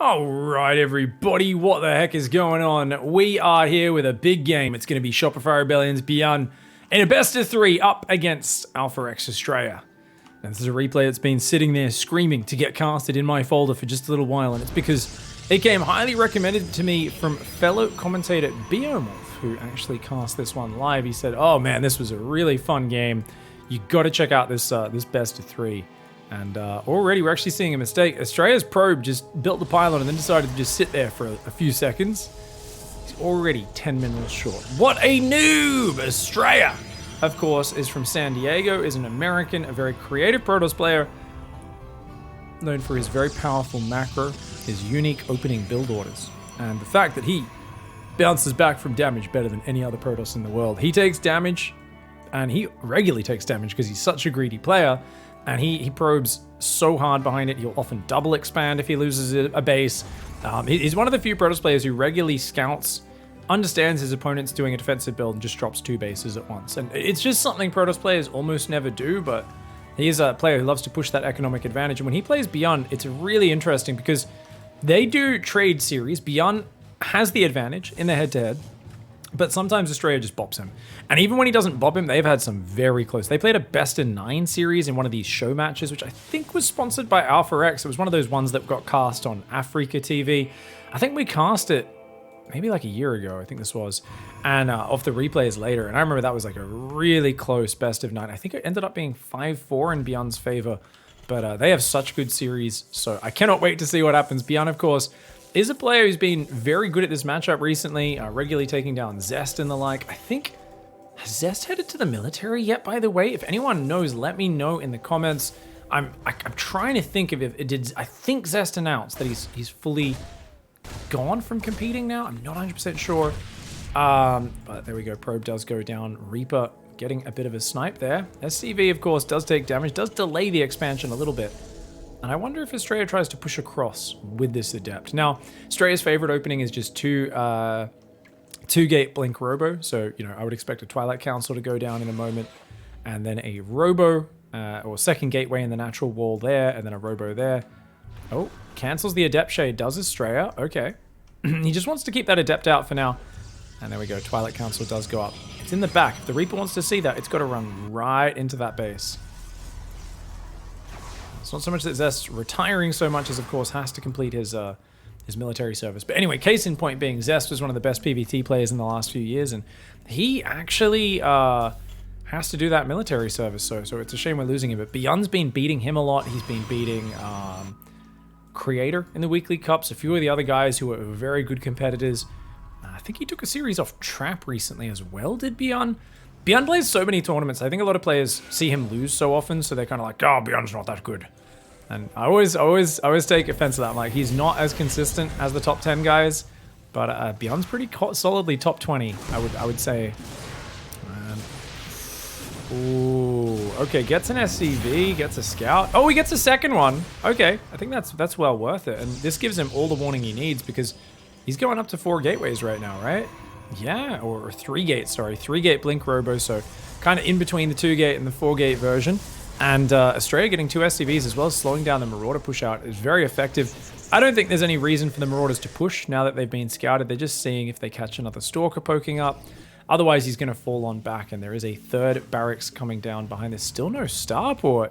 Alright everybody, what the heck is going on? We are here with a big game. It's going to be Shopify Rebellion's Byun in a best of 3 up against Alpha X Astrea. And this is a replay that's been sitting there screaming to get casted in my folder for just a little while, and it's because it came highly recommended to me from fellow commentator Byun, who actually cast this one live. He said, oh man, this was a really fun game. You got to check out this best of 3. And already we're actually seeing a mistake. Astrea's probe just built the pylon and then decided to just sit there for a few seconds. He's already 10 minerals short. What a noob! Astrea, of course, is from San Diego, is an American, a very creative Protoss player, known for his very powerful macro, his unique opening build orders, and the fact that he bounces back from damage better than any other Protoss in the world. He takes damage, and he regularly takes damage because he's such a greedy player. And he probes so hard behind it. He'll often double expand if he loses a base. He's one of the few Protoss players who regularly scouts, understands his opponent's doing a defensive build, and just drops 2 bases at once. And it's just something Protoss players almost never do, but he is a player who loves to push that economic advantage. And when he plays Byun, it's really interesting because they do trade series. Byun has the advantage in the head-to-head, but sometimes Astrea just bops him. And even when he doesn't bop him, they've had some very close. They played a best of 9 series in one of these show matches, which I think was sponsored by Alpha X. It was one of those ones that got cast on Africa TV. I think we cast it maybe like a year ago, I think this was. And off the replays later. And I remember that was like a really close best of 9. I think it ended up being 5-4 in Byun's favor. But they have such good series, so I cannot wait to see what happens. Byun, of course, is a player who's been very good at this matchup recently, regularly taking down Zest and the like. I think, has Zest headed to the military yet, by the way? If anyone knows, let me know in the comments. I'm trying to think of if it did. I think Zest announced that he's fully gone from competing now. I'm not 100% sure. But there we go. Probe does go down. Reaper getting a bit of a snipe there. SCV, of course, does take damage, does delay the expansion a little bit. And I wonder if Astrea tries to push across with this Adept. Now, Astrea's favorite opening is just 2-gate Blink Robo. So, you know, I would expect a Twilight Council to go down in a moment. And then a Robo, or second gateway in the natural wall there, and then a Robo there. Oh, cancels the Adept Shade, does Astrea. Okay. He just wants to keep that Adept out for now. And there we go, Twilight Council does go up. It's in the back. If the Reaper wants to see that, it's got to run right into that base. It's not so much that Zest's retiring so much as, of course, has to complete his military service. But anyway, case in point being, Zest was one of the best PvT players in the last few years, and he actually has to do that military service, so it's a shame we're losing him. But Byun's been beating him a lot. He's been beating Creator in the weekly cups, a few of the other guys who are very good competitors. I think he took a series off Trap recently as well, did Byun? Byun plays so many tournaments. I think a lot of players see him lose so often, so they're kind of like, oh, Byun's not that good. And I always take offense to that. I'm like, he's not as consistent as the top 10 guys, but Byun's pretty solidly top 20, I would say. Ooh, okay, gets an SCV, gets a scout. Oh, he gets a second one. Okay, I think that's well worth it. And this gives him all the warning he needs because he's going up to 4 gateways right now, right? Yeah, or 3 gates, sorry. 3-gate Blink Robo, so kind of in between the 2-gate and the 4-gate version. And Astrea getting 2 SCVs as well as slowing down the Marauder push out is very effective. I don't think there's any reason for the Marauders to push now that they've been scouted. They're just seeing if they catch another Stalker poking up. Otherwise, he's going to fall on back, and there is a 3rd barracks coming down behind. There's still no starport.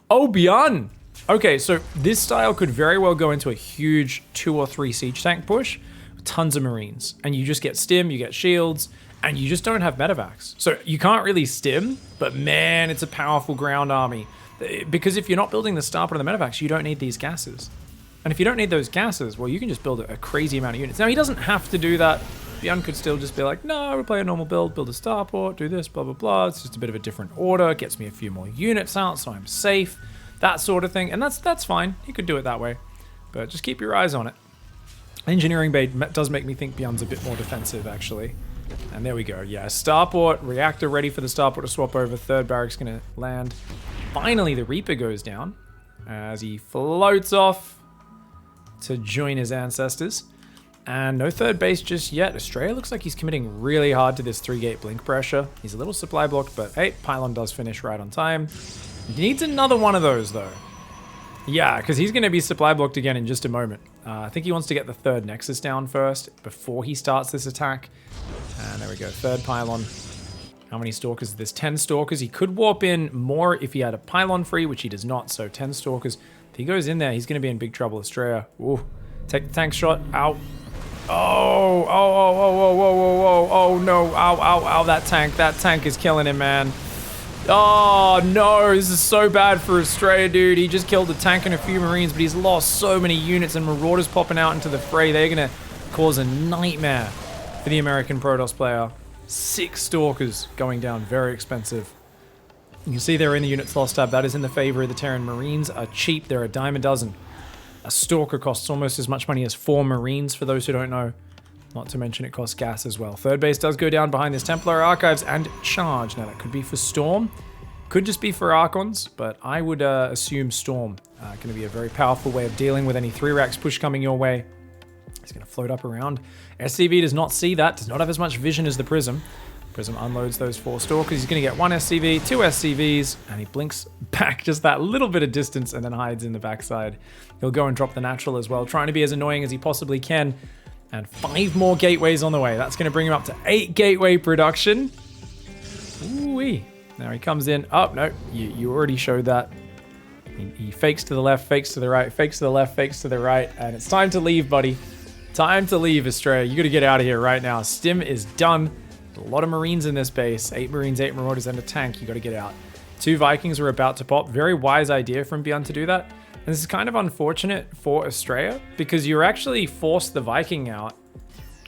Oh, Byun! Okay, so this style could very well go into a huge 2 or 3 siege tank push. Tons of Marines, and you just get stim, you get shields, and you just don't have medevacs. So you can't really stim, but man, it's a powerful ground army. Because if you're not building the starport and the medevacs, you don't need these gases. And if you don't need those gases, well, you can just build a crazy amount of units. Now, he doesn't have to do that. Byun could still just be like, no, we'll play a normal build a starport, do this, blah, blah, blah. It's just a bit of a different order. It gets me a few more units out, so I'm safe. That sort of thing. And that's fine. He could do it that way. But just keep your eyes on it. Engineering Bay does make me think Byun's a bit more defensive, actually. And there we go. Yeah, starport, reactor ready for the starport to swap over. 3rd barracks going to land. Finally, the Reaper goes down as he floats off to join his ancestors. And no 3rd base just yet. Astrea looks like he's committing really hard to this 3-gate Blink pressure. He's a little supply blocked, but hey, Pylon does finish right on time. He needs another one of those, though. Yeah, because he's going to be supply blocked again in just a moment. I think he wants to get the third Nexus down first before he starts this attack. And there we go, third pylon. How many Stalkers? There's 10 Stalkers. He could warp in more if he had a pylon free, which he does not, so 10 Stalkers. If he goes in there, he's going to be in big trouble. Astrea, ooh, take the tank shot, out. Oh, no, ow, that tank is killing him, man. Oh, no, this is so bad for Astrea, dude. He just killed a tank and a few Marines, but he's lost so many units, and Marauders popping out into the fray. They're going to cause a nightmare for the American Protoss player. 6 Stalkers going down, very expensive. You can see they're in the units lost tab. That is in the favor of the Terran. Marines are cheap. They're a dime a dozen. A Stalker costs almost as much money as 4 Marines, for those who don't know. Not to mention it costs gas as well. Third base does go down behind this Templar Archives and charge. Now that could be for Storm. Could just be for Archons, but I would assume Storm. Going to be a very powerful way of dealing with any 3 racks push coming your way. He's going to float up around. SCV does not see that. Does not have as much vision as the Prism. Prism unloads those 4 Stalkers. He's going to get 1 SCV, 2 SCVs, and he blinks back just that little bit of distance and then hides in the backside. He'll go and drop the natural as well, trying to be as annoying as he possibly can. And 5 more gateways on the way. That's going to bring him up to 8 gateway production. Ooh-wee. Now he comes in. Oh, no, you already showed that. He fakes to the left, fakes to the right, fakes to the left, fakes to the right, and it's time to leave, buddy. Time to leave, Astrea. You got to get out of here right now. Stim is done. A lot of Marines in this base. 8 Marines, 8 Marauders, and a tank. You got to get out. 2 Vikings are about to pop. Very wise idea from Byun to do that. And this is kind of unfortunate for Astrea because you're actually forced the Viking out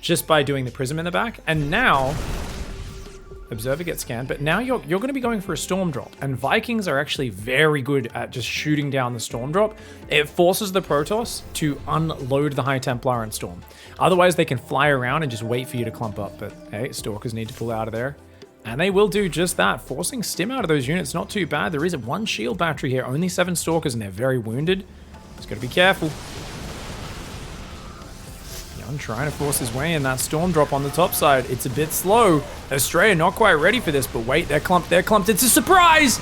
just by doing the Prism in the back. And now, Observer gets scanned, but now you're going to be going for a Storm Drop. And Vikings are actually very good at just shooting down the Storm Drop. It forces the Protoss to unload the High Templar and Storm. Otherwise, they can fly around and just wait for you to clump up. But hey, Stalkers need to pull out of there. And they will do just that. Forcing Stim out of those units, not too bad. There is 1 shield battery here, only 7 Stalkers, and they're very wounded. Just got to be careful. Byun trying to force his way in that Storm Drop on the top side. It's a bit slow. Astrea not quite ready for this, but wait, they're clumped. It's a surprise!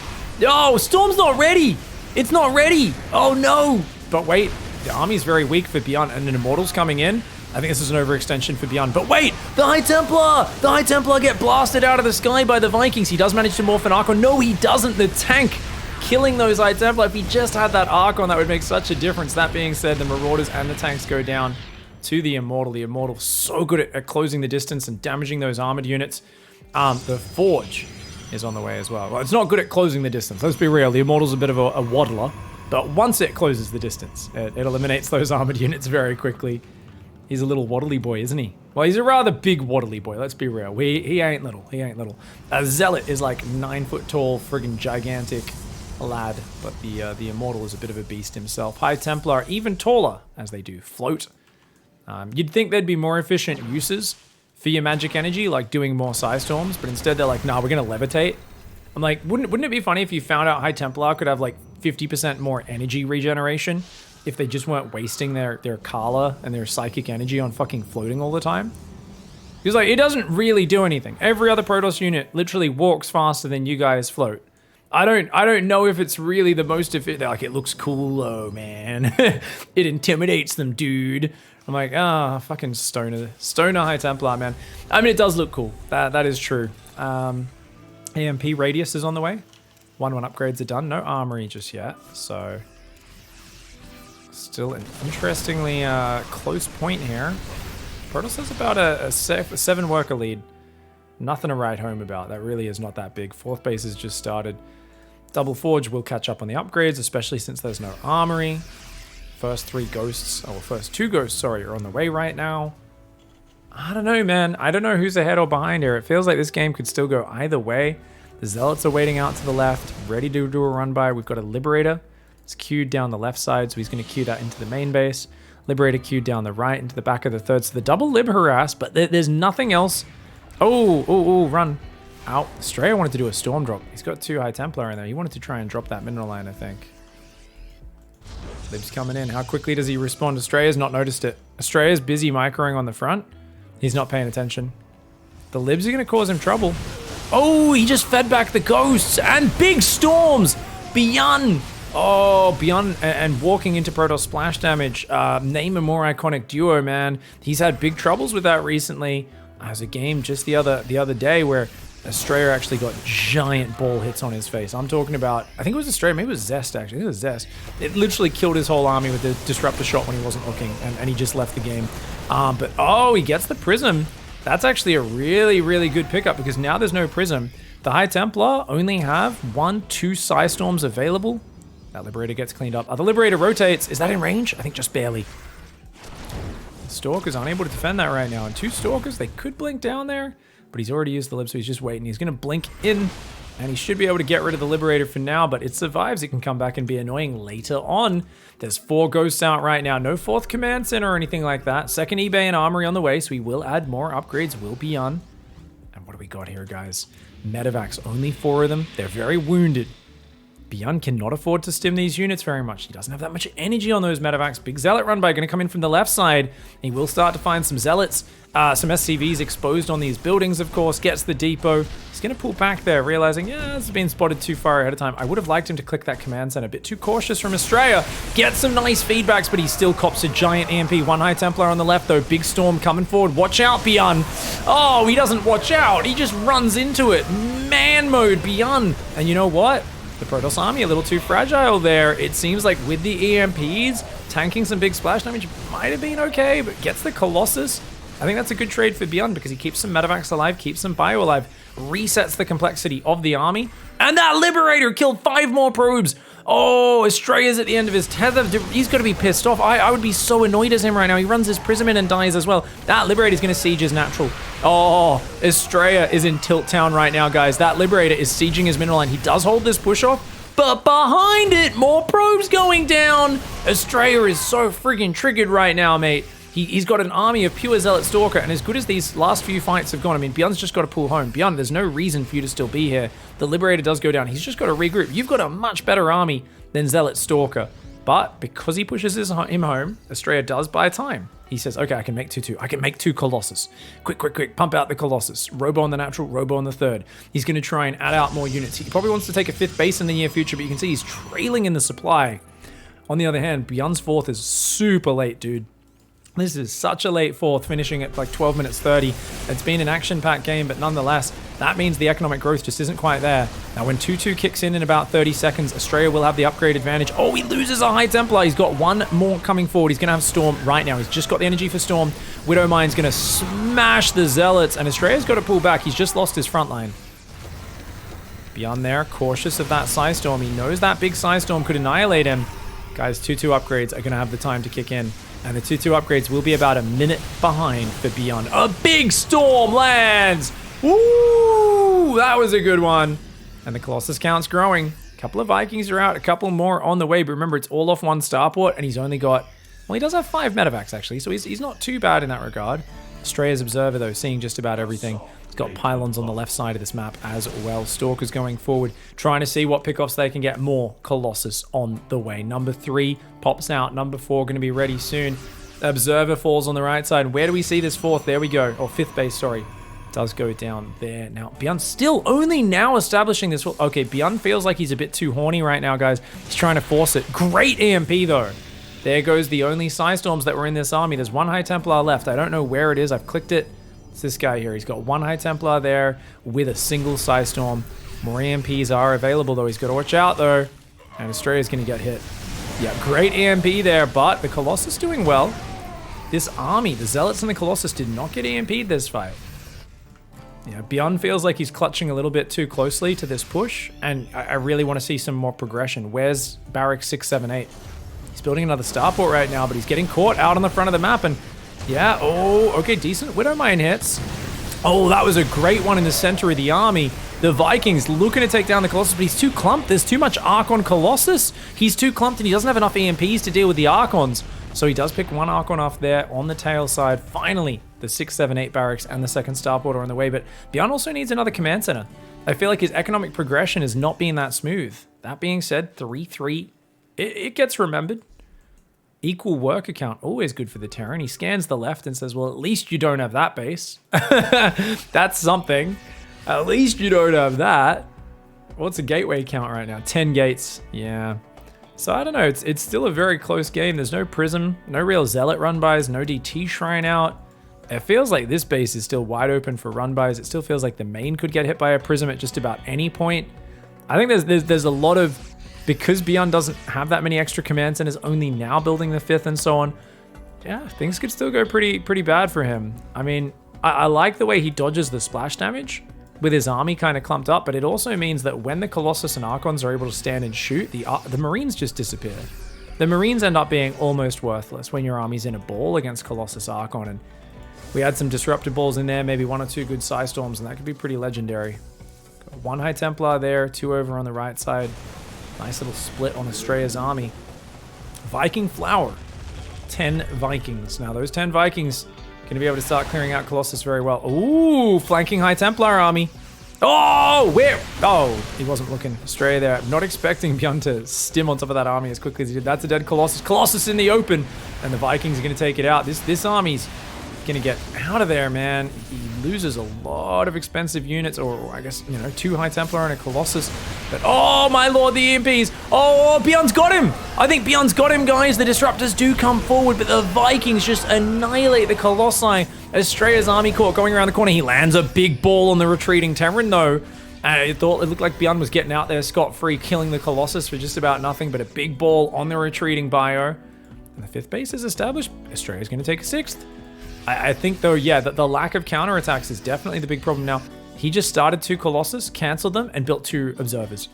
Oh, Storm's not ready! It's not ready! Oh no! But wait, the army's very weak for Byun, and an Immortal's coming in. I think this is an overextension for Byun. But wait! The High Templar! The High Templar get blasted out of the sky by the Vikings. He does manage to morph an Archon. No, he doesn't. The tank killing those High Templar. If he just had that Archon, that would make such a difference. That being said, the Marauders and the tanks go down to the Immortal. The Immortal so good at closing the distance and damaging those armored units. The Forge is on the way as well. Well, it's not good at closing the distance. Let's be real. The Immortal's a bit of a waddler. But once it closes the distance, it eliminates those armored units very quickly. He's a little waddly boy, isn't he? Well, he's a rather big waddly boy, let's be real. He ain't little, he ain't little. A Zealot is like 9 foot tall, friggin' gigantic lad, but the Immortal is a bit of a beast himself. High Templar, even taller, as they do float. You'd think there'd be more efficient uses for your magic energy, like doing more Psy Storms, but instead they're like, nah, we're gonna levitate. I'm like, wouldn't it be funny if you found out High Templar could have like 50% more energy regeneration if they just weren't wasting their Kala and their psychic energy on fucking floating all the time? Because like, it doesn't really do anything. Every other Protoss unit literally walks faster than you guys float. I don't know if it's really the most efficient. Like, it looks cool though, man. It intimidates them, dude. I'm like, fucking stoner High Templar, man. I mean, it does look cool. That is true. EMP radius is on the way. 1-1 upgrades are done. No armory just yet, so still an interestingly close point here. Protoss has about a 7 worker lead. Nothing to write home about. That really is not that big. 4th base has just started. Double Forge will catch up on the upgrades, especially since there's no armory. First 2 ghosts, sorry, are on the way right now. I don't know, man. I don't know who's ahead or behind here. It feels like this game could still go either way. The Zealots are waiting out to the left, ready to do a run by. We've got a Liberator. It's queued down the left side, so he's going to queue that into the main base. Liberator queued down the right into the back of the 3rd. So the double Lib harass, but there's nothing else. Oh, run. Out. Astrea wanted to do a Storm Drop. He's got 2 High Templar in there. He wanted to try and drop that mineral line, I think. Lib's coming in. How quickly does he respond? Astrea's not noticed it. Astrea's busy microing on the front. He's not paying attention. The Libs are going to cause him trouble. Oh, he just fed back the ghosts and big storms. Byun Oh, Byun and walking into Protoss splash damage. Name a more iconic duo, man. He's had big troubles with that recently. As a game just the other day where Astrea actually got giant ball hits on his face. I'm talking about, I think it was Astrea, maybe it was Zest actually. I think it was Zest. It literally killed his whole army with the disruptor shot when he wasn't looking, and he just left the game. But oh, he gets the Prism. That's actually a really, really good pickup because now there's no Prism. The High Templar only have 1-2 Psy Storms available. That Liberator gets cleaned up. The Liberator rotates. Is that in range? I think just barely. The Stalker's unable to defend that right now. And 2 Stalkers, they could blink down there, but he's already used the Lib, so he's just waiting. He's going to blink in, and he should be able to get rid of the Liberator for now, but it survives. It can come back and be annoying later on. There's 4 Ghosts out right now. No 4th Command Center or anything like that. 2nd eBay and Armory on the way, so we will add more upgrades. Will be on. And what do we got here, guys? Medevacs, only 4 of them. They're very wounded. Byun cannot afford to stim these units very much. He doesn't have that much energy on those medevacs. Big Zealot run by going to come in from the left side. He will start to find some Zealots, some SCVs exposed on these buildings, of course. Gets the depot. He's going to pull back there, realizing, yeah, this has been spotted too far ahead of time. I would have liked him to click that command center. A bit too cautious from Astrea. Gets some nice feedbacks, but he still cops a giant EMP. 1 High Templar on the left, though. Big Storm coming forward. Watch out, Byun. Oh, he doesn't watch out. He just runs into it. Man mode, Byun. And you know what? The Protoss army a little too fragile there. It seems like with the EMPs, tanking some big splash damage might have been okay, but gets the Colossus. I think that's a good trade for Byun because he keeps some medevacs alive, keeps some bio alive, resets the complexity of the army, and that Liberator killed 5 more probes. Oh, Astrea's at the end of his tether. He's got to be pissed off. I would be so annoyed as him right now. He runs his Prism in and dies as well. That Liberator's going to siege his natural. Oh, Astrea is in tilt town right now, guys. That Liberator is sieging his mineral line. He does hold this push off, but behind it, more probes going down. Astrea is so friggin' triggered right now, mate. He's got an army of pure Zealot Stalker, and as good as these last few fights have gone, I mean, Byun's just got to pull home. Byun, there's no reason for you to still be here. The Liberator does go down. He's just got to regroup. You've got a much better army than Zealot Stalker. But because he pushes him home, Astrea does buy time. He says, okay, I can make 2-2. I can make 2 Colossus. Quick. Pump out the Colossus. Robo on the natural, Robo on the 3rd. He's going to try and add out more units. He probably wants to take a 5th base in the near future, but you can see he's trailing in the supply. On the other hand, Byun's 4th is super late, dude. This is such a late 4th, finishing at like 12 minutes 30. It's been an action-packed game, but nonetheless, that means the economic growth just isn't quite there. Now, when 2-2 kicks in about 30 seconds, Astrea will have the upgrade advantage. Oh, he loses a High Templar. He's got 1 more coming forward. He's going to have Storm right now. He's just got the energy for Storm. Widowmine's going to smash the Zealots, and Astrea's got to pull back. He's just lost his front line. Byun there, cautious of that Psy Storm. He knows that big Psy Storm could annihilate him. Guys, 2-2 upgrades are going to have the time to kick in. And the 2-2 upgrades will be about a minute behind for Byun. A big Storm lands! Woo! That was a good one. And the Colossus count's growing. A couple of Vikings are out, a couple more on the way. But remember, it's all off 1 starport, and he's only got... Well, he does have 5 medevacs, actually, so he's not too bad in that regard. Astrea's Observer, though, seeing just about everything. He's got pylons on the left side of this map as well. Stalkers going forward, trying to see what pickoffs they can get. More Colossus on the way. Number 3 pops out. Number 4 going to be ready soon. Observer falls on the right side. Where do we see this 4th? There we go. Or 5th base, sorry. Does go down there. Now, Byun still only now establishing this. Okay, Byun feels like he's a bit too horny right now, guys. He's trying to force it. Great EMP, though. There goes the only Psy Storms that were in this army. There's 1 High Templar left. I don't know where it is. I've clicked it. It's this guy here. He's got 1 High Templar there with a single Psy Storm. More EMPs are available, though. He's got to watch out, though. And Astrea's going to get hit. Yeah, great EMP there, but the Colossus doing well. This army, the Zealots and the Colossus, did not get EMP'd this fight. Yeah, Byun feels like he's clutching a little bit too closely to this push, and I really want to see some more progression. Where's Barrack 678? He's building another starport right now, but he's getting caught out on the front of the map, and yeah, oh, okay, decent Widowmine hits. Oh, that was a great one in the center of the army. The Vikings looking to take down the Colossus, but he's too clumped. There's too much Archon Colossus. He's too clumped, and he doesn't have enough EMPs to deal with the Archons. So he does pick 1 Archon off there on the tail side. Finally, the 6, 7, 8 barracks and the 2nd starport are on the way, but Byun also needs another command center. I feel like his economic progression is not being that smooth. That being said, 3-3, it gets remembered. Equal work account, always good for the Terran. He scans the left and says, well, at least you don't have that base. That's something. At least you don't have that. What's the gateway count right now? 10 gates. Yeah. So I don't know, it's still a very close game. There's no Prism, no real Zealot run-bys, no DT Shrine out. It feels like this base is still wide open for run-bys. It still feels like the main could get hit by a Prism at just about any point. I think there's a lot of, because Byun doesn't have that many extra commands and is only now building the 5th and so on, yeah, things could still go pretty bad for him. I mean, I like the way he dodges the splash damage with his army kind of clumped up, but it also means that when the Colossus and Archons are able to stand and shoot, the Marines just disappear. The Marines end up being almost worthless when your army's in a ball against Colossus Archon, and we had some disrupted balls in there, maybe 1 or 2 good Psy Storms, and that could be pretty legendary. Got 1 High Templar there, 2 over on the right side. Nice little split on Astrea's army. Viking Flower. 10 Vikings. Now those 10 Vikings going to be able to start clearing out Colossus very well. Ooh, flanking High Templar army. Oh, where? Oh, he wasn't looking. Astrea there. Not expecting Byun to stim on top of that army as quickly as he did. That's a dead Colossus. Colossus in the open. And the Vikings are going to take it out. This army's going to get out of there, man. He loses a lot of expensive units, or I guess, 2 High Templar and a Colossus. But, oh my lord, the EMPs. Oh, Byun's got him. I think Byun's got him, guys. The Disruptors do come forward, but the Vikings just annihilate the Colossi. Astrea's army corps going around the corner. He lands a big ball on the retreating Terran, though. It looked like Byun was getting out there scot-free, killing the Colossus for just about nothing, but a big ball on the retreating bio. And the 5th base is established. Astrea's going to take a 6th. I think, though, yeah, that the lack of counterattacks is definitely the big problem now. He just started 2 Colossus, canceled them, and built 2 Observers.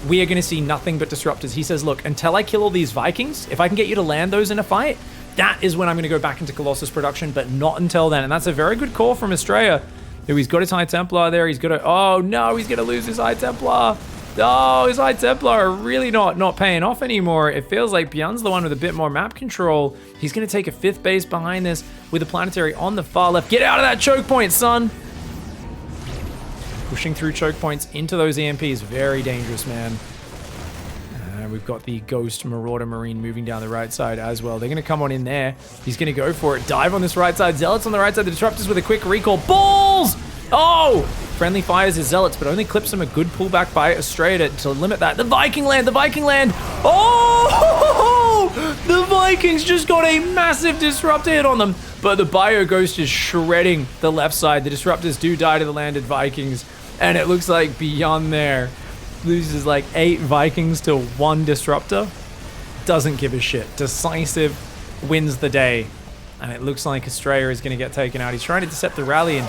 We are going to see nothing but Disruptors. He says, look, until I kill all these Vikings, if I can get you to land those in a fight, that is when I'm going to go back into Colossus production, but not until then. And that's a very good call from Astrea, who he's got his High Templar there. He's got to, oh no, he's going to lose his High Templar. Oh, his High Templar are really not paying off anymore. It feels like Byun's the one with a bit more map control. He's going to take a 5th base behind this with a planetary on the far left. Get out of that choke point, son. Pushing through choke points into those EMPs. Very dangerous, man. And we've got the Ghost Marauder Marine moving down the right side as well. They're going to come on in there. He's going to go for it. Dive on this right side. Zealots on the right side. The Disruptors with a quick recall. Balls! Oh! Friendly fires his Zealots, but only clips him a good pullback by Astrea to limit that. The Viking land! The Viking land! Oh! The Vikings just got a massive Disruptor hit on them, but the Bio Ghost is shredding the left side. The Disruptors do die to the landed Vikings, and it looks like Byun there loses like 8 Vikings to 1 Disruptor. Doesn't give a shit. Decisive wins the day, and it looks like Astrea is going to get taken out. He's trying to intercept the rally, and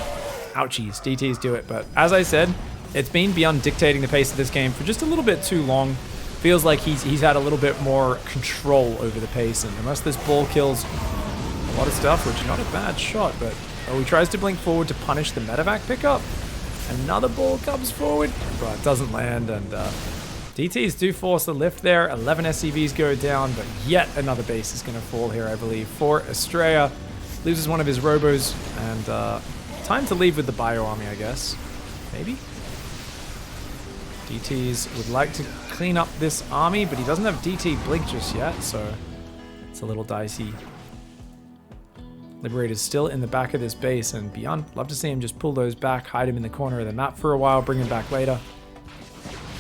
ouchies, DTs do it. But as I said, it's been Byun dictating the pace of this game for just a little bit too long. Feels like he's had a little bit more control over the pace, and unless this ball kills a lot of stuff, which is not a bad shot, but he tries to blink forward to punish the medevac pickup. Another ball comes forward, but it doesn't land, and DTs do force the lift there. 11 SCVs go down, but yet another base is going to fall here, I believe, for Astrea. Loses one of his robos, and time to leave with the bio army, I guess. Maybe? DTs would like to clean up this army, but he doesn't have DT blink just yet, so it's a little dicey. Liberator's still in the back of this base, and Byun, love to see him just pull those back, hide him in the corner of the map for a while, bring him back later.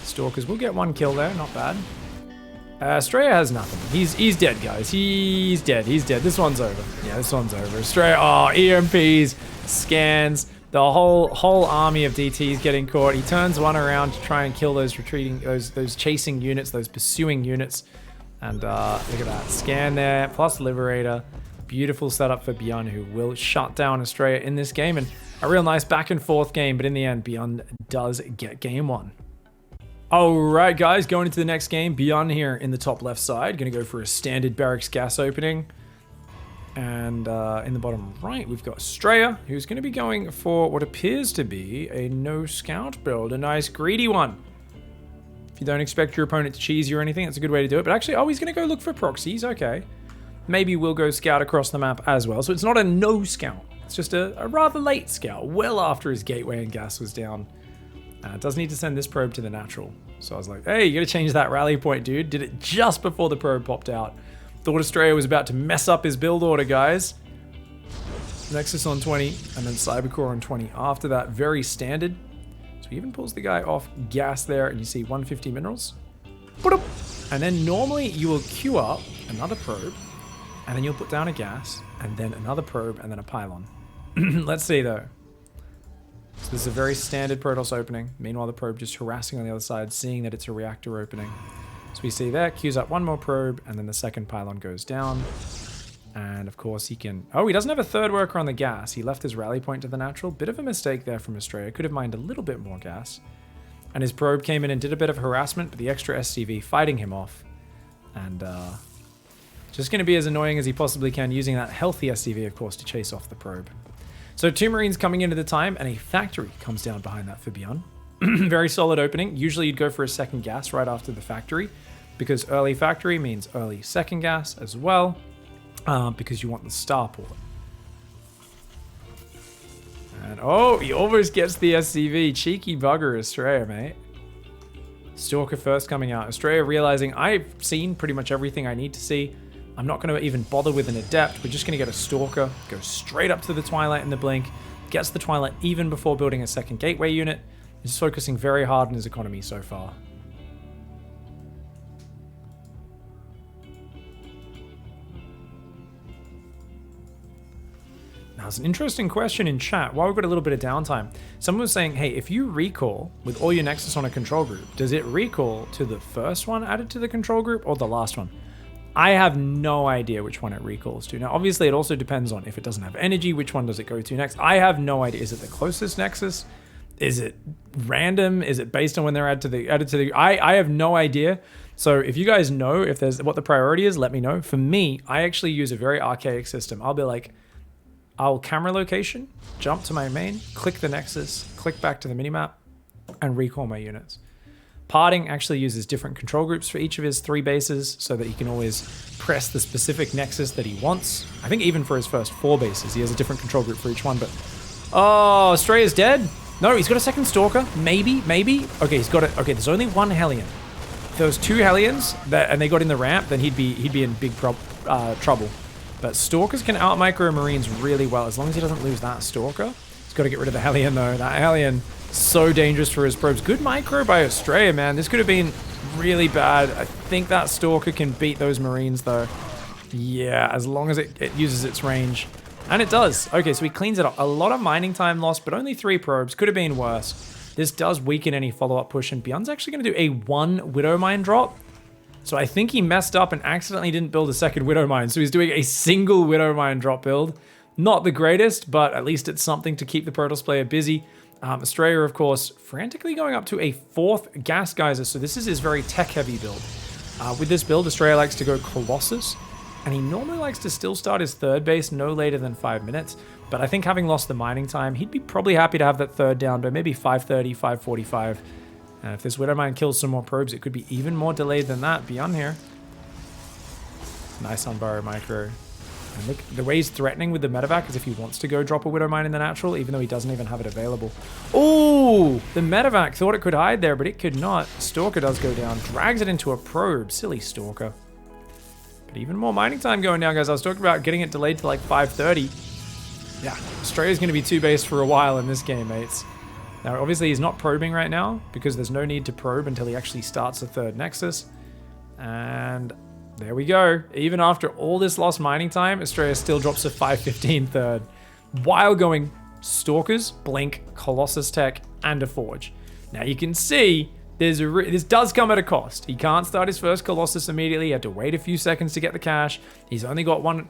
Stalkers will get 1 kill there, not bad. Astrea has nothing. He's dead, guys. He's dead. This one's over. Yeah, this one's over. Astrea, oh, EMPs, scans, the whole army of DTs getting caught. He turns one around to try and kill those retreating, those chasing units, those pursuing units. And look at that. Scan there, plus Liberator. Beautiful setup for Byun, who will shut down Astrea in this game. And a real nice back and forth game, but in the end, Byun does get game 1. Alright guys, going into the next game, Byun here in the top left side, going to go for a standard barracks gas opening. And in the bottom right, we've got Astrea, who's going to be going for what appears to be a no scout build, a nice greedy one. If you don't expect your opponent to cheese you or anything, that's a good way to do it. But actually, oh, he's going to go look for proxies, okay. Maybe we'll go scout across the map as well. So it's not a no scout, it's just a rather late scout, well after his gateway and gas was down. Does need to send this probe to the natural. So I was like, hey, you gotta change that rally point, dude. Did it just before the probe popped out. Thought Astrea was about to mess up his build order, guys. Nexus on 20, and then Cybercore on 20. After that, very standard. So he even pulls the guy off gas there, and you see 150 minerals. And then normally you will queue up another probe, and then you'll put down a gas, and then another probe, and then a pylon. Let's see though. So this is a very standard Protoss opening. Meanwhile, the probe just harassing on the other side, seeing that it's a reactor opening. So we see there, queues up one more probe, and then the second pylon goes down. And of course he can... Oh, he doesn't have a third worker on the gas. He left his rally point to the natural. Bit of a mistake there from Astrea. Could have mined a little bit more gas. And his probe came in and did a bit of harassment, but the extra SCV fighting him off. And just going to be as annoying as he possibly can, using that healthy SCV, of course, to chase off the probe. So 2 Marines coming into the time, and a factory comes down behind that for Byun. Very solid opening. Usually you'd go for a second gas right after the factory, because early factory means early second gas as well, because you want the starport. And oh, he almost gets the SCV. Cheeky bugger, Astrea, mate. Stalker first coming out. Astrea realizing I've seen pretty much everything I need to see. I'm not going to even bother with an Adept. We're just going to get a Stalker, go straight up to the Twilight in the blink, gets the Twilight even before building a second gateway unit. He's focusing very hard on his economy so far. Now, it's an interesting question in chat. While we've got a little bit of downtime, someone was saying, hey, if you recall with all your Nexus on a control group, does it recall to the first one added to the control group or the last one? I have no idea which one it recalls to. Now, obviously, it also depends on if it doesn't have energy, which one does it go to next? I have no idea. Is it the closest Nexus? Is it random? Is it based on when they're added to the... I have no idea. So if you guys know if there's what the priority is, let me know. For me, I actually use a very archaic system. I'll be like, I'll camera location, jump to my main, click the Nexus, click back to the minimap, and recall my units. Parting actually uses different control groups for each of his 3 bases so that he can always press the specific Nexus that he wants. I think even for his first 4 bases, he has a different control group for each one, but... Oh, Astrea's dead? No, he's got a second Stalker. Maybe. Okay, he's got it. Okay, there's only 1 Hellion. If there was 2 Hellions and they got in the ramp, then he'd be in big trouble. But Stalkers can out-micro Marines really well, as long as he doesn't lose that Stalker. He's got to get rid of the Hellion, though. That Hellion... so dangerous for his probes. Good micro by Astrea, man. This could have been really bad. I think that Stalker can beat those Marines, though. Yeah, as long as it uses its range. And it does. Okay, so he cleans it up. A lot of mining time lost, but only 3 probes. Could have been worse. This does weaken any follow-up push, and Byun's actually going to do a 1 Widow Mine drop. So I think he messed up and accidentally didn't build a second Widow Mine. So he's doing a single Widow Mine drop build. Not the greatest, but at least it's something to keep the Protoss player busy. Astrea, of course, frantically going up to a 4th Gas Geyser, so this is his very tech-heavy build. With this build, Astrea likes to go Colossus, and he normally likes to still start his 3rd base no later than 5 minutes, but I think having lost the mining time, he'd be probably happy to have that 3rd down by maybe 5:30, 5:45. And if this Widow Mine kills some more probes, it could be even more delayed than that. Byun here. Nice on Burrow Micro. And look, the way he's threatening with the medevac is if he wants to go drop a Widow Mine in the natural, even though he doesn't even have it available. Oh, the medevac thought it could hide there, but it could not. Stalker does go down, drags it into a probe. Silly Stalker. But even more mining time going down, guys. I was talking about getting it delayed to like 5:30. Yeah, Astrea's going to be 2-based for a while in this game, mates. Now, obviously, he's not probing right now because there's no need to probe until he actually starts the 3rd Nexus. And... there we go. Even after all this lost mining time, Astrea still drops a 5:15 3rd. While going Stalkers, Blink, Colossus Tech, and a Forge. Now you can see this does come at a cost. He can't start his first Colossus immediately. He had to wait a few seconds to get the cash. He's only got one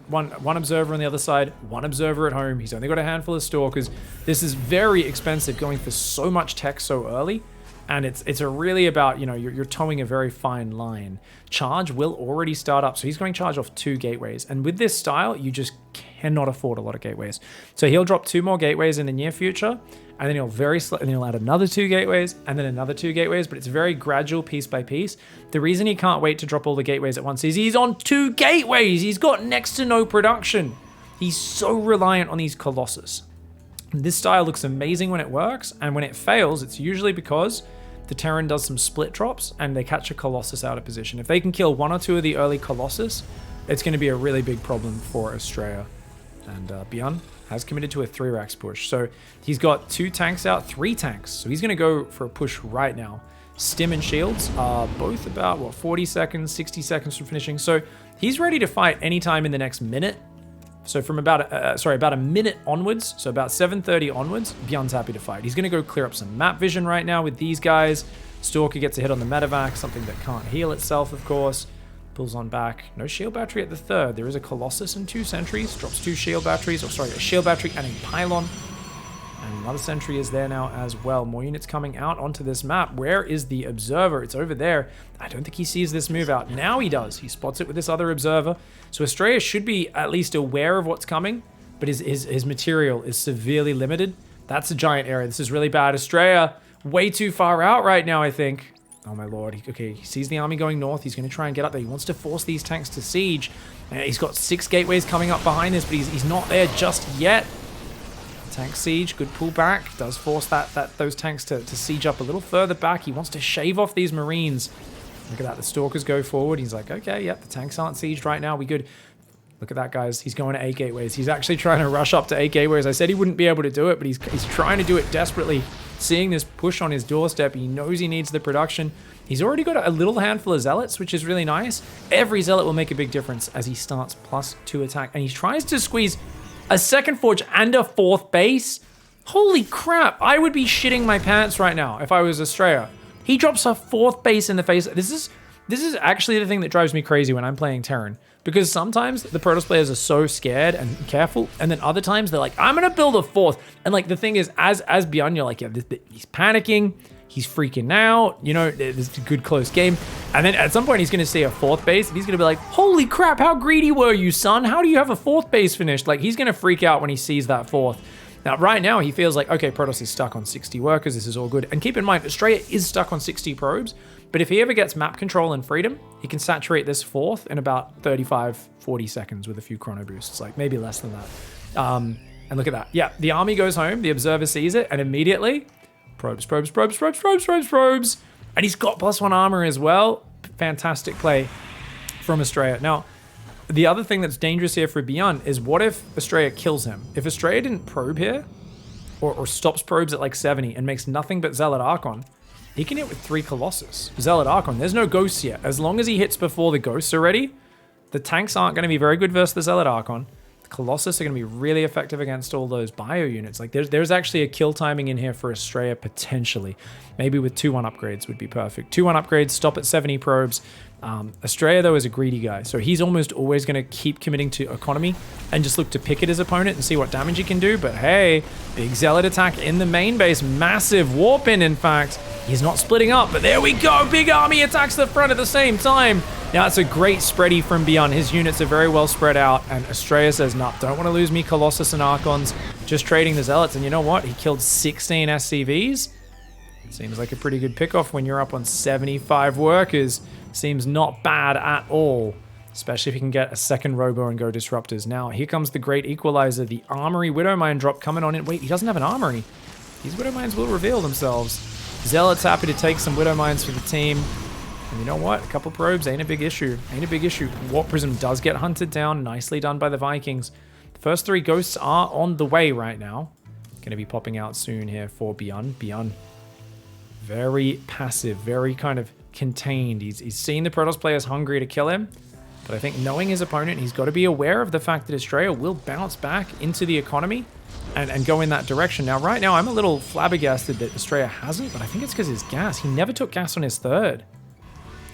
observer on the other side, 1 observer at home. He's only got a handful of Stalkers. This is very expensive going for so much tech so early. And it's really about, you know, you're towing a very fine line. Charge will already start up. So he's going charge off 2 gateways. And with this style, you just cannot afford a lot of gateways. So he'll drop 2 more gateways in the near future. And then he'll add another 2 gateways and then another 2 gateways. But it's very gradual, piece by piece. The reason he can't wait to drop all the gateways at once is he's on 2 gateways. He's got next to no production. He's so reliant on these Colossus. This style looks amazing when it works, and when it fails, it's usually because the Terran does some split drops and they catch a Colossus out of position. If they can kill 1 or 2 of the early Colossus, it's going to be a really big problem for Astrea. And Byun has committed to a 3-racks push. So he's got 2 tanks out, 3 tanks. So he's going to go for a push right now. Stim and shields are both about, what, 40 seconds, 60 seconds from finishing. So he's ready to fight anytime in the next minute. So from about a minute onwards, so about 7:30 onwards, Byun's happy to fight. He's going to go clear up some map vision right now with these guys. Stalker gets a hit on the medevac, something that can't heal itself, of course. Pulls on back. No shield battery at the third. There is a Colossus and 2 sentries. Drops 2 shield batteries, or sorry, a shield battery and a pylon. And another sentry is there now as well. More units coming out onto this map. Where is the observer? It's over there. I don't think he sees this move out. Now he does. He spots it with this other observer. So Astrea should be at least aware of what's coming, but his material is severely limited. That's a giant area. This is really bad. Astrea, way too far out right now, I think. Oh my lord. Okay, he sees the army going north. He's going to try and get up there. He wants to force these tanks to siege. He's got 6 gateways coming up behind this, but he's not there just yet. Tank siege, good pullback. Does force those tanks to siege up a little further back. He wants to shave off these Marines. Look at that. The Stalkers go forward. He's like, okay, yep, the tanks aren't sieged right now. We good. Look at that, guys. He's going to 8 gateways. He's actually trying to rush up to 8 gateways. I said he wouldn't be able to do it, but he's trying to do it desperately. Seeing this push on his doorstep, he knows he needs the production. He's already got a little handful of zealots, which is really nice. Every zealot will make a big difference as he starts +2 attack. And he tries to squeeze a second forge and a 4th base. Holy crap. I would be shitting my pants right now if I was Astrea. He drops a 4th base in the face. This is actually the thing that drives me crazy when I'm playing Terran. Because sometimes the Protoss players are so scared and careful, and then other times they're like, I'm gonna build a 4th. And like the thing is, as Byun, you're like, yeah, he's panicking, he's freaking out, you know, it's a good close game. And then at some point he's gonna see a 4th base, and he's gonna be like, holy crap, how greedy were you, son? How do you have a 4th base finished? Like, he's gonna freak out when he sees that 4th. Now, right now, he feels like, okay, Protoss is stuck on 60 workers. This is all good. And keep in mind, Astrea is stuck on 60 probes. But if he ever gets map control and freedom, he can saturate this 4th in about 35, 40 seconds with a few chrono boosts, like maybe less than that. And look at that. Yeah, the army goes home. The observer sees it. And immediately, probes. And he's got +1 armor as well. Fantastic play from Astrea. Now, the other thing that's dangerous here for Byun is what if Astrea kills him? If Astrea didn't probe here, or stops probes at like 70 and makes nothing but Zealot Archon, he can hit with 3 Colossus. Zealot Archon, there's no ghosts yet. As long as he hits before the ghosts are ready, the tanks aren't going to be very good versus the Zealot Archon. The Colossus are going to be really effective against all those bio units. Like there's actually a kill timing in here for Astrea potentially. Maybe with 2-1 upgrades would be perfect. 2-1 upgrades, stop at 70 probes. Astrea, though, is a greedy guy, so he's almost always going to keep committing to economy and just look to pick at his opponent and see what damage he can do. But hey, big Zealot attack in the main base. Massive warp in fact. He's not splitting up, but there we go. Big army attacks the front at the same time. Now, that's a great spready from Byun. His units are very well spread out, and Astrea says, nah, don't want to lose me Colossus and Archons. Just trading the Zealots, and you know what? He killed 16 SCVs. Seems like a pretty good pickoff when you're up on 75 workers. Seems not bad at all, especially if you can get a second Robo and go Disruptors. Now, here comes the great equalizer, the Armory Widow Mine drop coming on in. Wait, he doesn't have an Armory. These Widow Mines will reveal themselves. Zealot's happy to take some Widow Mines for the team. And you know what? A couple probes ain't a big issue. Ain't a big issue. Warp Prism does get hunted down. Nicely done by the Vikings. The first 3 ghosts are on the way right now. Going to be popping out soon here for Byun. Byun, very passive, very kind of contained. He's seen the Protoss players hungry to kill him. But I think knowing his opponent, he's got to be aware of the fact that Astrea will bounce back into the economy and go in that direction. Now, right now, I'm a little flabbergasted that Astrea hasn't, but I think it's because his gas. He never took gas on his 3rd.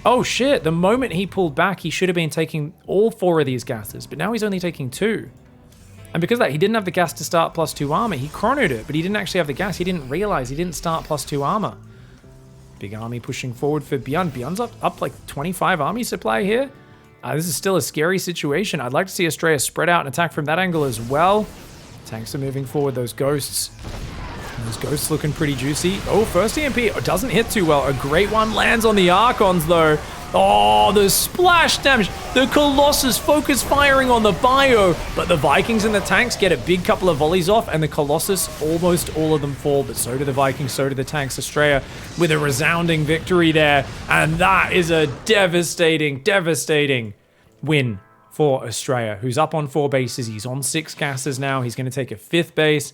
Oh shit, the moment he pulled back, he should have been taking all 4 of these gases, but now he's only taking 2. And because of that, he didn't have the gas to start +2 armor. He chronoed it, but he didn't actually have the gas. He didn't realize he didn't start +2 armor. Big army pushing forward for Byun. Byun's up like 25 army supply here. This is still a scary situation. I'd like to see Astrea spread out and attack from that angle as well. Tanks are moving forward. Those ghosts looking pretty juicy. Oh, first EMP doesn't hit too well. A great one lands on the Archons though. Oh, the splash damage. The Colossus focus firing on the bio, but the Vikings and the tanks get a big couple of volleys off, and the Colossus, almost all of them fall, but so do the Vikings, so do the tanks. Astrea with a resounding victory there, and that is a devastating win for Astrea, who's up on 4 bases. He's on 6 gases now. He's going to take a 5th base.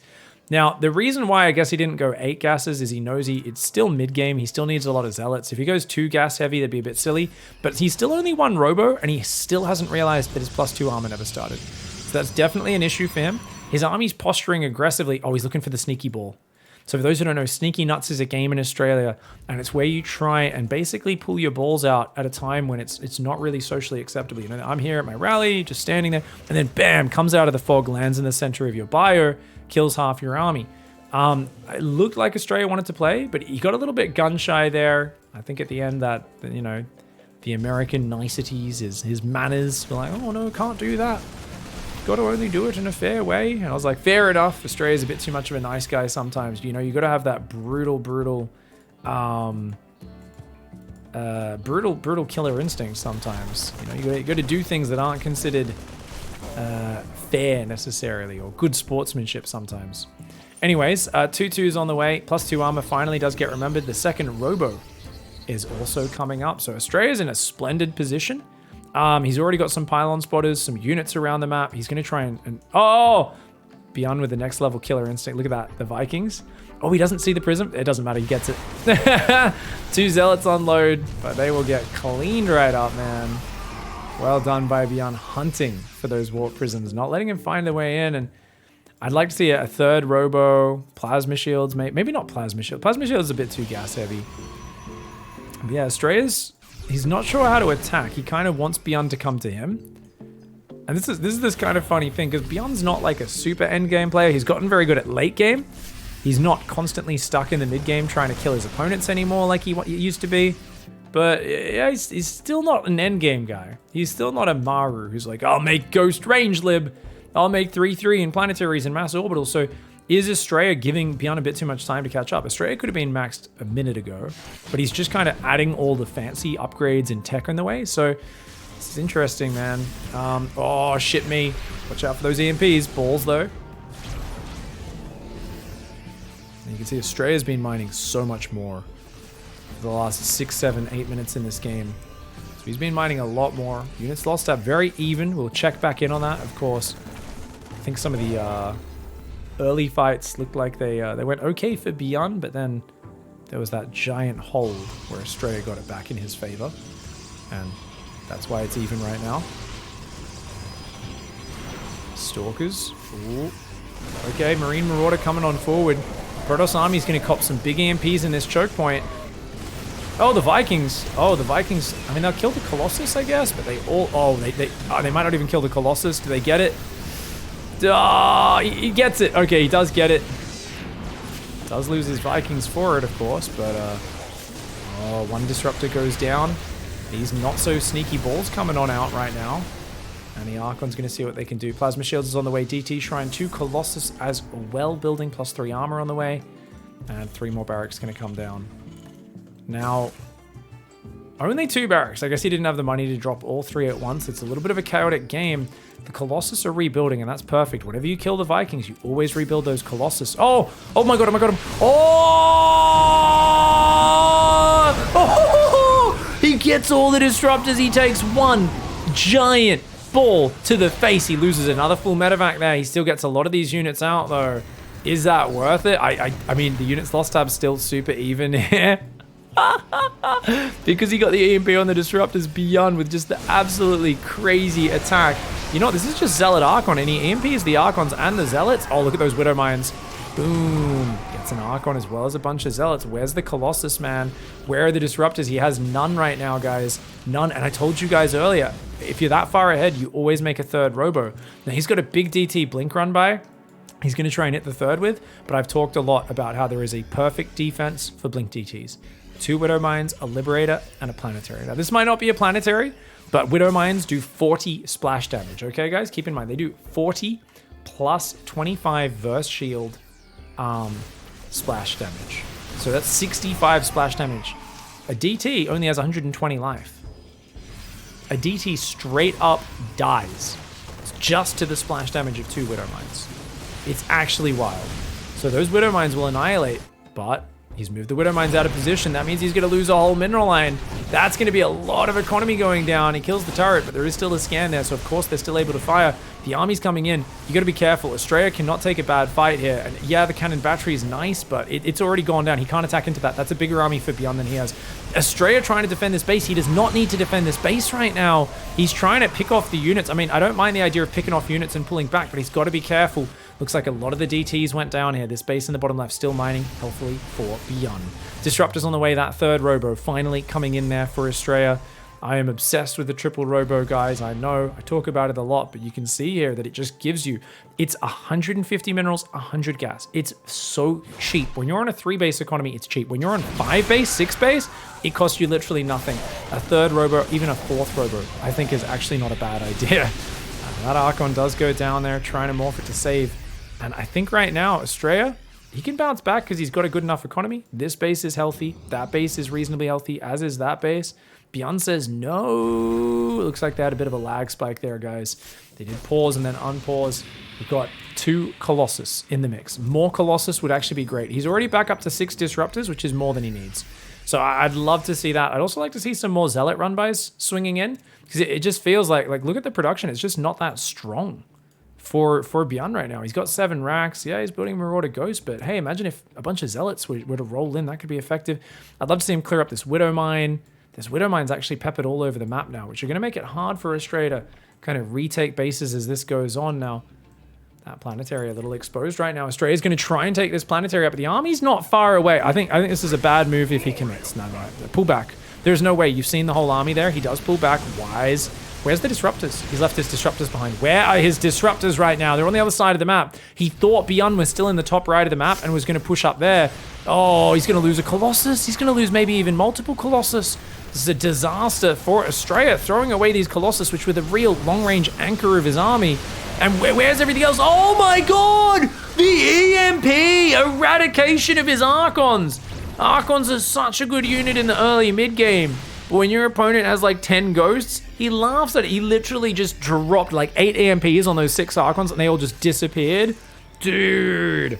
Now, the reason why I guess he didn't go 8 gases is he knows it's still mid-game. He still needs a lot of zealots. If he goes 2 gas heavy, that'd be a bit silly. But he's still only 1 robo, and he still hasn't realized that his +2 armor never started. So that's definitely an issue for him. His army's posturing aggressively. Oh, he's looking for the sneaky ball. So for those who don't know, Sneaky Nuts is a game in Australia, and it's where you try and basically pull your balls out at a time when it's not really socially acceptable. You know, I'm here at my rally, just standing there, and then bam, comes out of the fog, lands in the center of your bio, kills half your army. It looked like Astrea wanted to play, but he got a little bit gun shy there. I think at the end that, you know, the American niceties, his manners were like, oh no, can't do that. Got to only do it in a fair way. And I was like, fair enough. Astrea's a bit too much of a nice guy sometimes. You know, you got to have that brutal killer instinct sometimes. You know, you got to do things that aren't considered fair necessarily, or good sportsmanship sometimes. Anyways, 2-2's on the way. +2 armor finally does get remembered. The second robo is also coming up. So Astrea's in a splendid position. He's already got some pylon spotters, some units around the map. He's going to try and oh! Byun with the next level killer instinct. Look at that, the Vikings. Oh, he doesn't see the prism. It doesn't matter, he gets it. 2 zealots unload, but they will get cleaned right up, man. Well done by Byun, hunting for those warp prisms, not letting him find their way in. And I'd like to see a third robo, plasma shields, maybe not plasma shield. Plasma shield is a bit too gas heavy. But yeah, Astrea's, he's not sure how to attack. He kind of wants Byun to come to him. And this is this kind of funny thing, because Byun's not like a super end game player. He's gotten very good at late game. He's not constantly stuck in the mid game trying to kill his opponents anymore like he used to be. But yeah, he's still not an end game guy. He's still not a Maru who's like, I'll make Ghost Range Lib. I'll make 3-3 in planetaries and mass orbitals. So is Astrea giving Byun a bit too much time to catch up? Astrea could have been maxed a minute ago, but he's just kind of adding all the fancy upgrades and tech in the way. So this is interesting, man. Oh, shit me. Watch out for those EMPs. Balls, though. And you can see Astrea's been mining so much more for the last 6, 7, 8 minutes in this game. So he's been mining a lot more. Units lost out very even. We'll check back in on that, of course. I think some of the early fights looked like they went okay for Byun, but then there was that giant hold where Astrea got it back in his favor. And that's why it's even right now. Stalkers. Ooh. Okay, Marine Marauder coming on forward. Protoss Army's going to cop some big EMPs in this choke point. Oh, the Vikings. Oh, the Vikings. I mean, they'll kill the Colossus, I guess, but they all... Oh, they might not even kill the Colossus. Do they get it? Oh, he gets it. Okay, he does get it. Does lose his Vikings for it, of course, but... Oh, one Disruptor goes down. These not-so-sneaky balls coming on out right now. And the Archon's going to see what they can do. Plasma Shields is on the way. DT Shrine 2. Colossus as well, building +3 armor on the way. And 3 more barracks going to come down. Now, only 2 barracks. I guess he didn't have the money to drop all 3 at once. It's a little bit of a chaotic game. The Colossus are rebuilding, and that's perfect. Whenever you kill the Vikings, you always rebuild those Colossus. Oh! Oh my god, oh my god. Oh! He gets all the Disruptors. He takes one giant ball to the face. He loses another full medevac there. He still gets a lot of these units out, though. Is that worth it? I mean, the units lost tab's still super even here. Because he got the EMP on the Disruptors Byun with just the absolutely crazy attack. You know, this is just Zealot Archon, and he EMPs the Archons and the Zealots. Oh, look at those Widow Mines. Boom. Gets an Archon as well as a bunch of Zealots. Where's the Colossus, man? Where are the Disruptors? He has none right now, guys. None. And I told you guys earlier, if you're that far ahead, you always make a third Robo. Now, he's got a big DT Blink run by. He's going to try and hit the third with, but I've talked a lot about how there is a perfect defense for Blink DTs. 2 Widow Mines, a Liberator, and a Planetary. Now, this might not be a Planetary, but Widow Mines do 40 splash damage, okay, guys? Keep in mind, they do 40 plus 25 Verse Shield splash damage. So that's 65 splash damage. A DT only has 120 life. A DT straight up dies. It's just to the splash damage of 2 Widow Mines. It's actually wild. So those Widow Mines will annihilate, but he's moved the Widow Mines out of position. That means he's going to lose a whole mineral line. That's going to be a lot of economy going down. He kills the turret, but there is still a scan there, so of course they're still able to fire. The army's coming in. You got to be careful. Astrea cannot take a bad fight here. And yeah, the cannon battery is nice, but it's already gone down. He can't attack into that. That's a bigger army for Byun than he has. Astrea trying to defend this base. He does not need to defend this base right now. He's trying to pick off the units. I mean, I don't mind the idea of picking off units and pulling back, but he's got to be careful. Looks like a lot of the DTs went down here. This base in the bottom left still mining, healthily for Byun. Disruptors on the way. That third robo finally coming in there for Astrea. I am obsessed with the triple robo, guys. I know I talk about it a lot, but you can see here that it just gives you, it's 150 minerals, 100 gas. It's so cheap. When you're on a 3-base economy, it's cheap. When you're on 5-base, 6-base, it costs you literally nothing. A third robo, even a fourth robo, I think is actually not a bad idea. That Archon does go down there, trying to morph it to save. And I think right now, Astrea, he can bounce back because he's got a good enough economy. This base is healthy. That base is reasonably healthy, as is that base. Byun says no. It looks like they had a bit of a lag spike there, guys. They did pause and then unpause. We've got 2 Colossus in the mix. More Colossus would actually be great. He's already back up to 6 Disruptors, which is more than he needs. So I'd love to see that. I'd also like to see some more Zealot run-bys swinging in, because it just feels like look at the production. It's just not that strong for Byun right now. He's got 7 racks. Yeah, he's building Marauder Ghost, but hey, imagine if a bunch of Zealots were to roll in. That could be effective. I'd love to see him clear up this Widow Mine. This Widow Mine's actually peppered all over the map now, which are going to make it hard for Astrea to kind of retake bases as this goes on now. That planetary a little exposed right now. Astrea is going to try and take this planetary up, but the army's not far away. I think this is a bad move if he commits. No, pull back. There's no way. You've seen the whole army there. He does pull back. Wise. Where's the Disruptors? He's left his Disruptors behind. Where are his Disruptors right now? They're on the other side of the map. He thought Byun was still in the top right of the map and was going to push up there. Oh, he's going to lose a Colossus. He's going to lose maybe even multiple Colossus. This is a disaster for Astrea, throwing away these Colossus, which were the real long-range anchor of his army. And where's everything else? Oh my god! The EMP! Eradication of his Archons! Archons are such a good unit in the early mid-game. But when your opponent has like 10 ghosts, he laughs at it. He literally just dropped like 8 EMPs on those 6 Archons and they all just disappeared. Dude.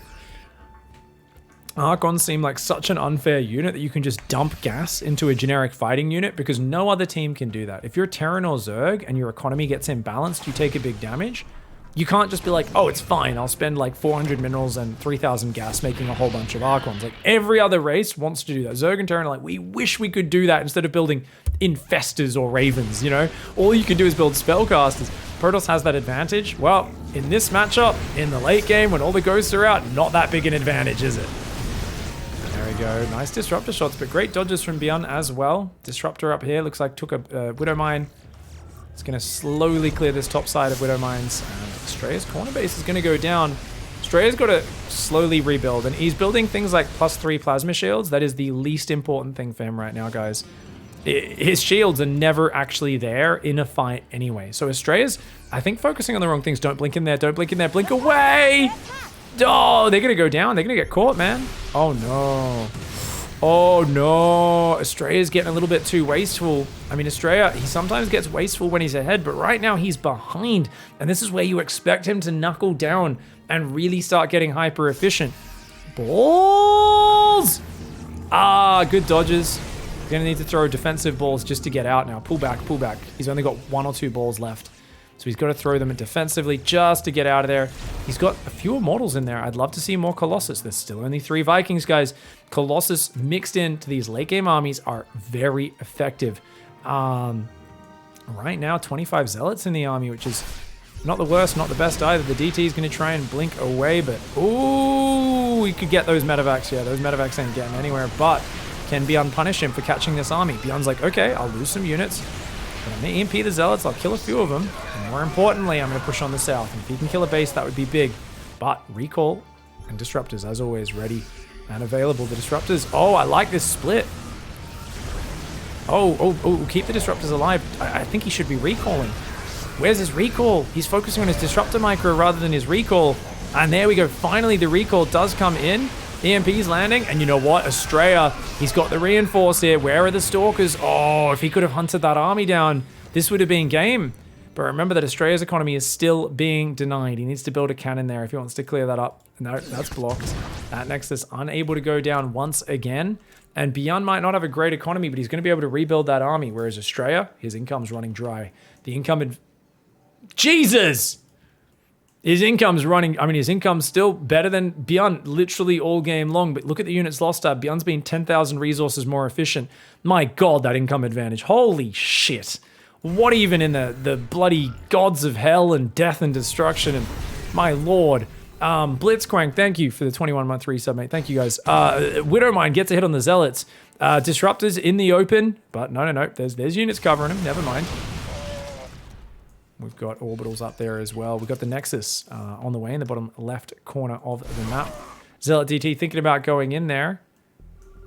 Archons seem like such an unfair unit that you can just dump gas into a generic fighting unit because no other team can do that. If you're Terran or Zerg and your economy gets imbalanced, you take a big damage. You can't just be like, oh, it's fine. I'll spend like 400 minerals and 3,000 gas making a whole bunch of Archons. Like every other race wants to do that. Zerg and Terran are like, we wish we could do that instead of building Infestors or Ravens, you know? All you can do is build Spellcasters. Protoss has that advantage. Well, in this matchup, in the late game, when all the ghosts are out, not that big an advantage, is it? There we go. Nice Disruptor shots, but great dodges from Byun as well. Disruptor up here. Looks like took a Widow Mine. It's going to slowly clear this top side of Widow Mines. And Astrea's corner base is going to go down. Astrea's got to slowly rebuild. And he's building things like +3 plasma shields. That is the least important thing for him right now, guys. His shields are never actually there in a fight anyway. So Astrea's, I think, focusing on the wrong things. Don't blink in there. Don't blink in there. Blink away! Oh, they're going to go down. They're going to get caught, man. Oh, no. Oh no, Astrea's getting a little bit too wasteful. I mean, Astrea, he sometimes gets wasteful when he's ahead, but right now he's behind. And this is where you expect him to knuckle down and really start getting hyper efficient. Balls! Ah, good dodges. He's gonna need to throw defensive balls just to get out now. Pull back, pull back. He's only got 1 or 2 balls left. So he's got to throw them defensively just to get out of there. He's got a few Immortals in there. I'd love to see more Colossus. There's still only 3 Vikings, guys. Colossus mixed into these late game armies are very effective. Right now, 25 Zealots in the army, which is not the worst, not the best either. The DT is going to try and blink away, but ooh, we could get those medevacs. Yeah, those medevacs ain't getting anywhere, but can Byun punish him for catching this army? Byun's like, okay, I'll lose some units. But I'm going to EMP the Zealots, I'll kill a few of them. And more importantly, I'm going to push on the south. And if he can kill a base, that would be big. But recall and Disruptors, as always, ready and available. The Disruptors, oh, I like this split. Oh, keep the Disruptors alive. I think he should be recalling. Where's his recall? He's focusing on his Disruptor micro rather than his recall. And there we go. Finally, the recall does come in. EMP's landing, and you know what? Astrea, he's got the reinforce here. Where are the Stalkers? Oh, if he could have hunted that army down, this would have been game. But remember that Astrea's economy is still being denied. He needs to build a cannon there if he wants to clear that up. No, that's blocked. That Nexus unable to go down once again. And Byun might not have a great economy, but he's going to be able to rebuild that army. Whereas Astrea, his income's running dry. The income... Jesus! His income's running. I mean, his income's still better than Byun literally all game long. But look at the units lost tab. Byun's been 10,000 resources more efficient. My God, that income advantage. Holy shit. What even in the bloody gods of hell and death and destruction? And my Lord. Blitzquang, thank you for the 21-month resub, mate. Thank you, guys. Widowmine gets a hit on the Zealots. Disruptors in the open. But no. There's units covering him. Never mind. We've got orbitals up there as well. We've got the Nexus on the way in the bottom left corner of the map. Zealot DT thinking about going in there.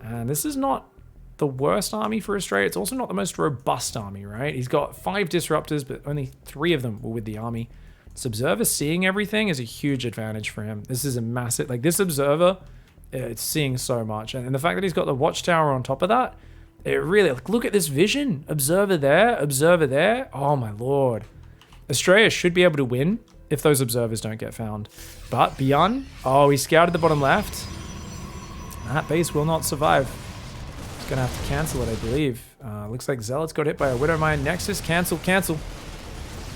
And this is not the worst army for Astrea. It's also not the most robust army, right? He's got 5 disruptors, but only 3 of them were with the army. This observer seeing everything is a huge advantage for him. This is a massive... Like, this observer, it's seeing so much. And the fact that he's got the watchtower on top of that, it really... Like, look at this vision. Observer there, observer there. Oh, my Lord. Astrea should be able to win if those observers don't get found. But Byun, oh, he scouted the bottom left. That base will not survive. He's going to have to cancel it, I believe. Looks like Zealot's got hit by a Widowmine. Nexus, cancel.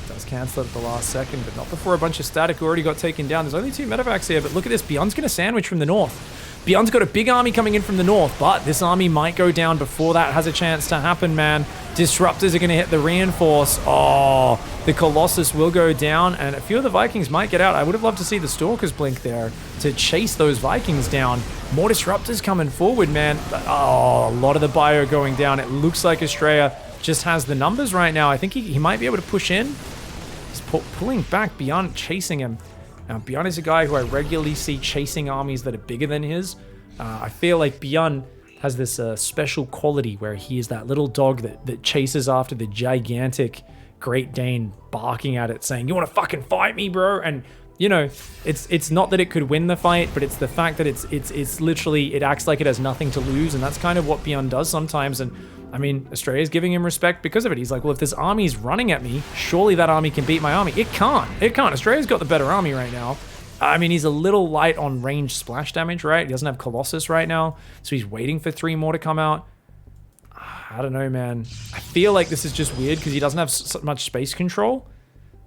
Does cancel it at the last second, but not before a bunch of static already got taken down. There's only 2 medevacs here, but look at this. Byun's going to sandwich from the north. Byun's got a big army coming in from the north, but this army might go down before that has a chance to happen, man. Disruptors are going to hit the reinforce. Oh, the Colossus will go down, and a few of the Vikings might get out. I would have loved to see the Stalkers blink there to chase those Vikings down. More Disruptors coming forward, man. Oh, a lot of the bio going down. It looks like Astrea just has the numbers right now. I think he might be able to push in. He's pulling back. Byun chasing him. Now, Byun is a guy who I regularly see chasing armies that are bigger than his. I feel like Byun has this special quality where he is that little dog that chases after the gigantic Great Dane, barking at it, saying, "You want to fucking fight me, bro?" And, you know, it's not that it could win the fight, but it's the fact that it's literally, it acts like it has nothing to lose, and that's kind of what Byun does sometimes. And I mean, Astrea's giving him respect because of it. He's like, well, if this army's running at me, surely that army can beat my army. It can't. Astrea's got the better army right now. I mean, he's a little light on range splash damage, right? He doesn't have Colossus right now, so he's waiting for 3 more to come out. I don't know, man. I feel like this is just weird because he doesn't have so much space control,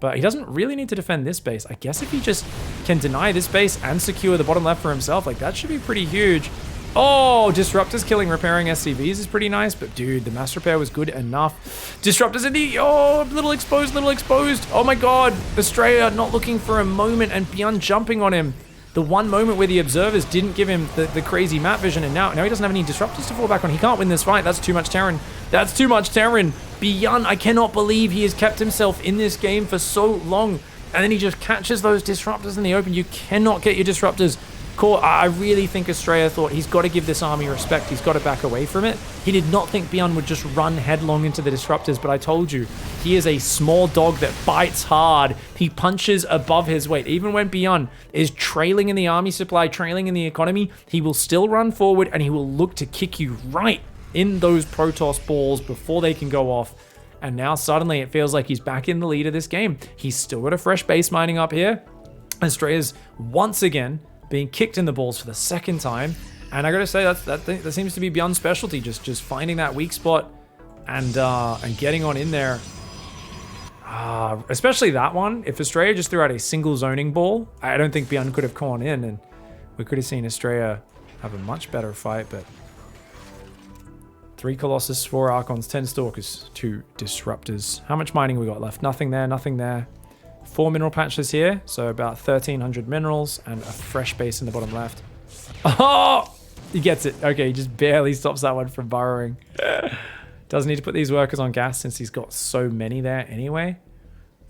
but he doesn't really need to defend this base. I guess if he just can deny this base and secure the bottom left for himself, like, that should be pretty huge. Oh, Disruptors killing repairing SCVs is pretty nice, but dude, the mass repair was good enough. Disruptors in the... Oh, little exposed. Oh my God. Astrea not looking for a moment and Byun jumping on him. The one moment where the observers didn't give him the crazy map vision, and now he doesn't have any Disruptors to fall back on. He can't win this fight. That's too much Terran. Byun, I cannot believe he has kept himself in this game for so long, and then he just catches those Disruptors in the open. You cannot get your Disruptors. I really think Astrea thought he's got to give this army respect. He's got to back away from it. He did not think Byun would just run headlong into the Disruptors, but I told you, he is a small dog that bites hard. He punches above his weight. Even when Byun is trailing in the army supply, trailing in the economy, he will still run forward and he will look to kick you right in those Protoss balls before they can go off. And now suddenly it feels like he's back in the lead of this game. He's still got a fresh base mining up here. Astrea's once again being kicked in the balls for the second time, and I gotta say that seems to be Byun's specialty, just finding that weak spot and getting on in there. Especially that one. If Astrea just threw out a single zoning ball, I don't think Byun could have gone in, and we could have seen Astrea have a much better fight. But 3 Colossus, 4 Archons, 10 Stalkers, 2 Disruptors. How much mining we got left? Nothing there. 4 mineral patches here, so about 1,300 minerals and a fresh base in the bottom left. Oh! He gets it. Okay, he just barely stops that one from burrowing. Doesn't need to put these workers on gas since he's got so many there anyway.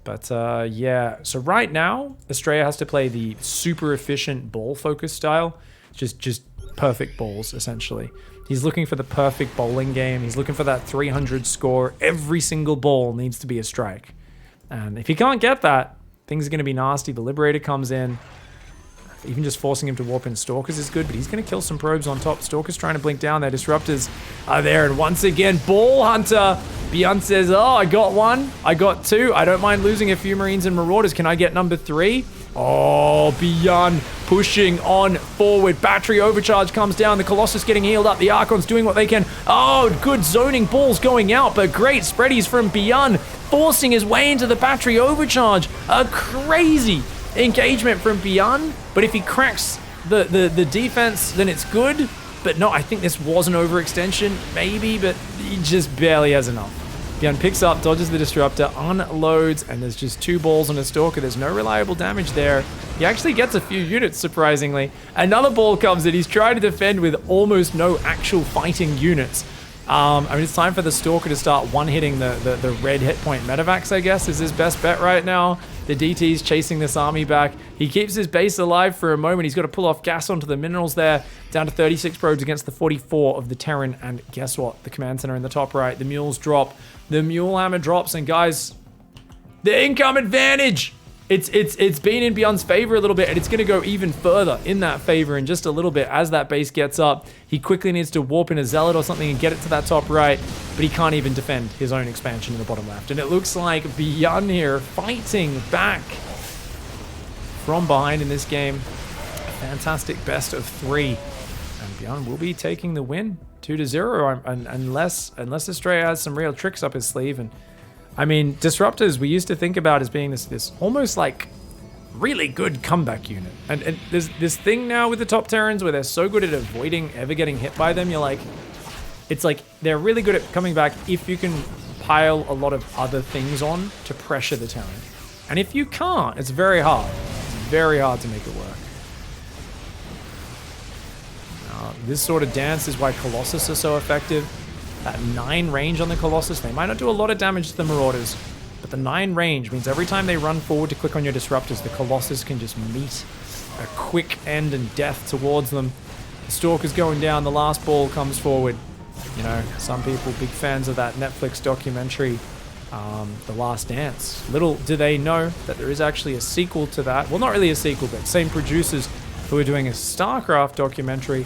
But yeah, so right now, Astrea has to play the super efficient ball focus style. Just perfect balls, essentially. He's looking for the perfect bowling game. He's looking for that 300 score. Every single ball needs to be a strike. And if he can't get that, things are going to be nasty. The Liberator comes in. Even just forcing him to warp in Stalkers is good, but he's going to kill some probes on top. Stalkers trying to blink down. Their Disruptors are there. And once again, Ball Hunter. Byun says, oh, I got 1. I got 2. I don't mind losing a few Marines and Marauders. Can I get number 3? Oh, Byun pushing on forward. Battery overcharge comes down. The Colossus getting healed up. The Archons doing what they can. Oh, good zoning balls going out, but great spreadies from Byun, forcing his way into the battery overcharge. A crazy engagement from Byun, but if he cracks the defense, then it's good. But no, I think this was an overextension, maybe, but he just barely has enough. Byun picks up, dodges the disruptor, unloads, and there's just 2 balls on a stalker. There's no reliable damage there. He actually gets a few units, surprisingly. Another ball comes in. He's trying to defend with almost no actual fighting units. I mean, it's time for the stalker to start one-hitting the red hit point medevacs, I guess, is his best bet right now. The DT's chasing this army back. He keeps his base alive for a moment. He's got to pull off gas onto the minerals there. Down to 36 probes against the 44 of the Terran. And guess what? The command center in the top right. The mules drop. The mule hammer drops. And guys, the income advantage! It's been in Byun's favor a little bit, and it's going to go even further in that favor in just a little bit as that base gets up. He quickly needs to warp in a zealot or something and get it to that top right, but he can't even defend his own expansion in the bottom left. And it looks like Byun here fighting back from behind in this game. A fantastic best of 3. And Byun will be taking the win 2-0 unless Astrea has some real tricks up his sleeve. And I mean, disruptors we used to think about as being this almost like really good comeback unit. And there's this thing now with the top Terrans where they're so good at avoiding ever getting hit by them. You're like, it's like they're really good at coming back if you can pile a lot of other things on to pressure the Terran. And if you can't, it's very hard. It's very hard to make it work. This sort of dance is why Colossus are so effective. That 9 range on the Colossus, they might not do a lot of damage to the Marauders, but the 9 range means every time they run forward to click on your disruptors, the Colossus can just meet a quick end and death towards them. The Stalker's going down, the last ball comes forward. You know, some people big fans of that Netflix documentary, The Last Dance. Little do they know that there is actually a sequel to that. Well, not really a sequel, but same producers who are doing a StarCraft documentary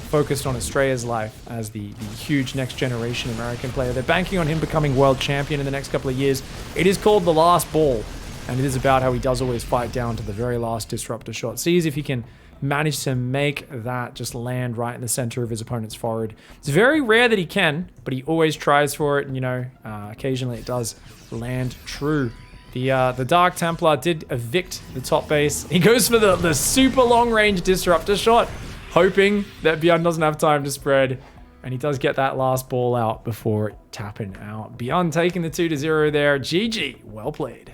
focused on Astrea's life as the huge next generation American player. They're banking on him becoming world champion in the next couple of years. It is called The Last Ball, and it is about how he does always fight down to the very last disruptor shot. Sees if he can manage to make that just land right in the center of his opponent's forehead. It's very rare that he can, but he always tries for it, and you know, occasionally it does land true. The Dark Templar did evict the top base. He goes for the super long range disruptor shot, hoping that Byun doesn't have time to spread, and he does get that last ball out before tapping out. Byun taking the 2-0 there. GG, well played.